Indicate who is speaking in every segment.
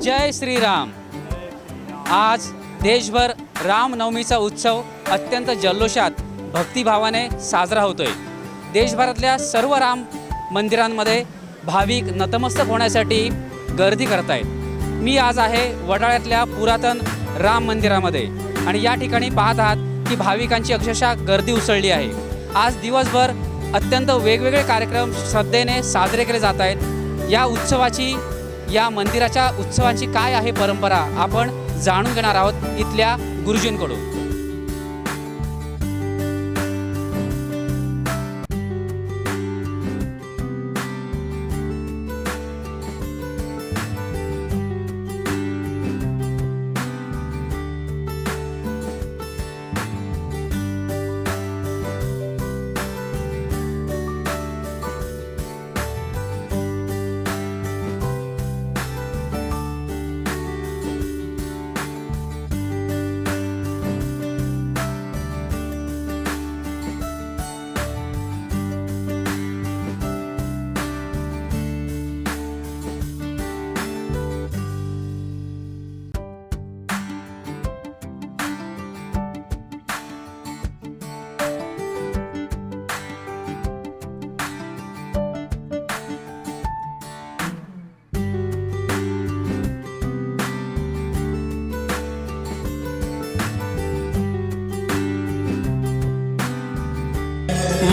Speaker 1: जय श्रीराम। आज देशभर रामनवमीचा उत्सव अत्यंत जल्लोषात भक्तिभावाने साजरा होतोय। देशभरातल्या सर्व राम मंदिरांमध्ये भाविक नतमस्तक होण्यासाठी गर्दी करतायत। मी आज आहे वडाळ्यातल्या पुरातन राम मंदिरामध्ये आणि या ठिकाणी पाहत आहात की भाविकांची अक्षरशः गर्दी उसळली आहे। आज दिवसभर अत्यंत वेगवेगळे कार्यक्रम श्रद्धेने साजरे केले जात आहेत। या मंदिराच्या उत्सवाची काय आहे परंपरा आपण जाणून घेणार आहोत इथल्या गुरुजींकडून।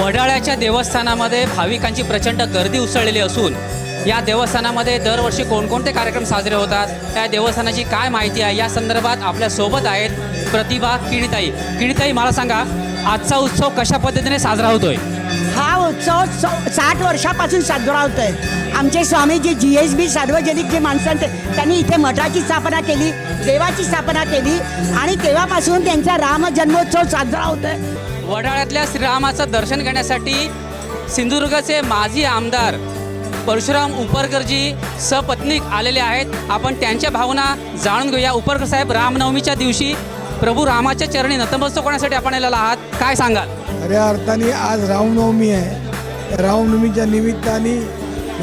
Speaker 1: वडाळ्याच्या देवस्थानामध्ये भाविकांची प्रचंड गर्दी उसळलेली असून या देवस्थानामध्ये दरवर्षी कोणकोणते कार्यक्रम साजरे होतात, त्या देवस्थानाची काय माहिती आहे या संदर्भात आपल्या सोबत आहेत प्रतिभा किणीताई। किणीताई, मला सांगा आजचा उत्सव कशा पद्धतीने साजरा होतोय?
Speaker 2: हा उत्सव 60 वर्षापासून साजरा होतोय। आमचे स्वामीजी GSB सार्वजनिक जे माणसं त्यांनी इथे मठाची स्थापना केली, देवाची स्थापना केली आणि तेव्हापासून त्यांचा राम जन्मोत्सव साजरा होतोय।
Speaker 1: वडाळ्यातल्या श्रीरामाचं दर्शन घेण्यासाठी सिंधुदुर्गचे माजी आमदार परशुराम उपरकरजी सपत्नीक आलेले आहेत। आपण त्यांच्या भावना जाणून घेऊया। उपरकर साहेब, रामनवमीच्या दिवशी प्रभू रामाच्या चरणी नतमस्तक होण्यासाठी आपण आलेला आहात, काय सांगाल?
Speaker 3: खऱ्या अर्थाने आज रामनवमी आहे। रामनवमीच्या निमित्ताने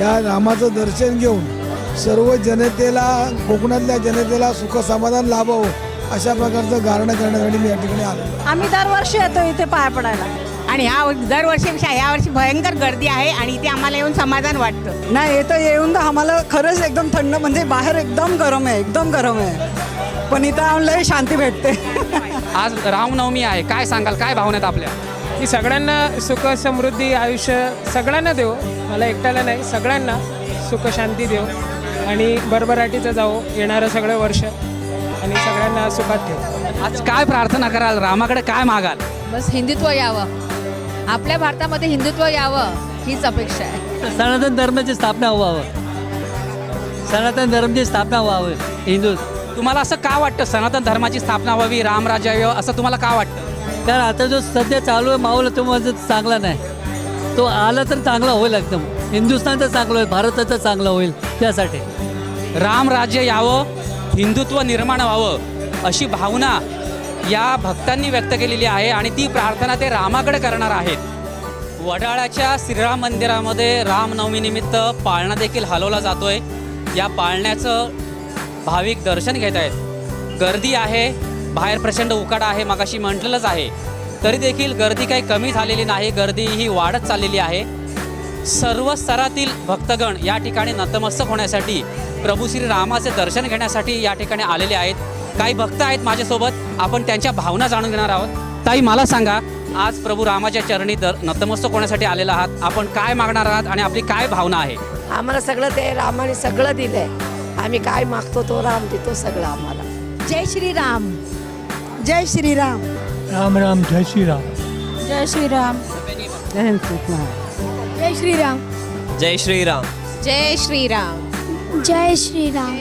Speaker 3: या रामाचं दर्शन घेऊन सर्व जनतेला, कोकणातल्या जनतेला सुख समाधान लाभावं अशा प्रकारचं गारणं करण्यासाठी मी या ठिकाणी आलो।
Speaker 4: आम्ही दरवर्षी येतो इथे पाया पडायला
Speaker 5: आणि दरवर्षीपेक्षा यावर्षी भयंकर गर्दी आहे आणि इथे आम्हाला येऊन समाधान वाटतं।
Speaker 4: नाही इथं येऊन तर आम्हाला खरंच एकदम थंड, म्हणजे बाहेर एकदम गरम आहे, एकदम गरम आहे, पण इथं आम्हाला शांती भेटते।
Speaker 1: आज रामनवमी आहे, काय सांगाल, काय भावना आहेत आपल्या?
Speaker 6: की सगळ्यांना सुख समृद्धी आयुष्य सगळ्यांना देव, मला एकट्याला नाही, सगळ्यांना सुख शांती देव आणि भरभराटीचं जावो येणारं सगळं वर्ष आणि सगळ्यांना सुखात ठेव।
Speaker 1: आज काय प्रार्थना कराल, रामाकडे काय मागाल?
Speaker 7: बस हिंदुत्व यावं, आपल्या भारतामध्ये हिंदुत्व यावं हीच अपेक्षा आहे।
Speaker 8: सनातन धर्माची स्थापना व्हावं, सनातन धर्माची स्थापना व्हावं हिंदू।
Speaker 1: तुम्हाला असं का वाटतं सनातन धर्माची स्थापना व्हावी, रामराज्य यावं असं तुम्हाला का वाटतं?
Speaker 8: कारण आता जो सध्या चालू आहे माहोल तो माझं चांगला नाही, तो आला तर चांगला होईल, एकदम हिंदुस्थानचं चांगलं होईल, भारताचं चांगलं होईल, त्यासाठी
Speaker 1: रामराज्य यावं, हिंदुत्व निर्माण व्हावं अशी भावना या भक्तांनी व्यक्त केलेली आहे आणि ती प्रार्थना ते रामाकडे करणार आहेत। वडाळ्याच्या श्रीराम मंदिरामध्ये रामनवमीनिमित्त पाळणा देखील हलवला जातोय। या पाळण्याचं भाविक दर्शन घेत आहेत। गर्दी आहे, बाहेर प्रचंड उकाडा आहे, मगाशी म्हटलेलंच आहे, तरी देखील गर्दी काही कमी झालेली नाही, गर्दी ही वाढत चाललेली आहे। सर्व स्तरातील भक्तगण या ठिकाणी नतमस्तक होण्यासाठी, प्रभू श्री रामाचे दर्शन घेण्यासाठी या ठिकाणी आलेले आहेत। काही भक्त आहेत माझ्यासोबत, आपण त्यांच्या भावना जाणून घेणार आहोत। ताई, मला सांगा आज प्रभू रामाच्या चरणी नतमस्तक होण्यासाठी आलेला आहात, आपण काय मागणार आहात आणि आपली काय भावना आहे?
Speaker 9: आम्हाला सगळं ते रामाने सगळं दिलंय, आम्ही काय मागतो तो राम देतो सगळं आम्हाला।
Speaker 4: जय श्रीराम, जय श्रीराम,
Speaker 8: राम राम, जय श्रीराम,
Speaker 4: जय श्रीराम,
Speaker 7: जय श्रीराम,
Speaker 6: जय श्रीराम,
Speaker 7: जय श्रीराम,
Speaker 4: जय श्रीराम,
Speaker 7: जय श्रीराम,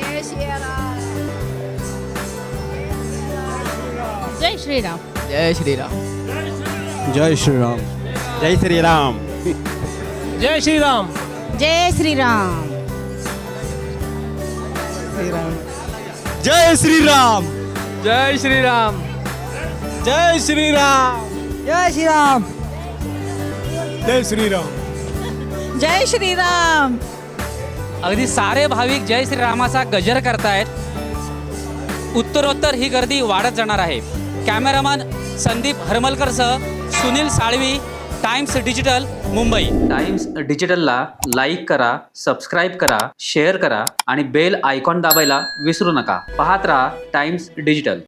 Speaker 6: जय श्रीराम,
Speaker 10: जय श्रीराम, जय श्रीराम,
Speaker 6: जय श्रीराम,
Speaker 5: जय श्रीराम,
Speaker 10: जय श्रीराम,
Speaker 6: जय श्रीराम,
Speaker 10: जय श्रीराम,
Speaker 2: जय श्रीराम,
Speaker 10: जय श्रीराम,
Speaker 4: जय श्रीराम।
Speaker 1: अगदी सारे भाविक जय श्रीरामाचा गजर करतायत। उत्तरोत्तर ही गर्दी वाढत जाणार आहे। कॅमेरामन संदीप हरमलकरसह Sunil Salvi, Times Digital, Mumbai. Times डिजिटलला लाईक करा, सबस्क्राईब करा, शेअर करा आणि बेल आयकॉन दाबायला विसरू नका। पाहत राहा टाइम्स डिजिटल।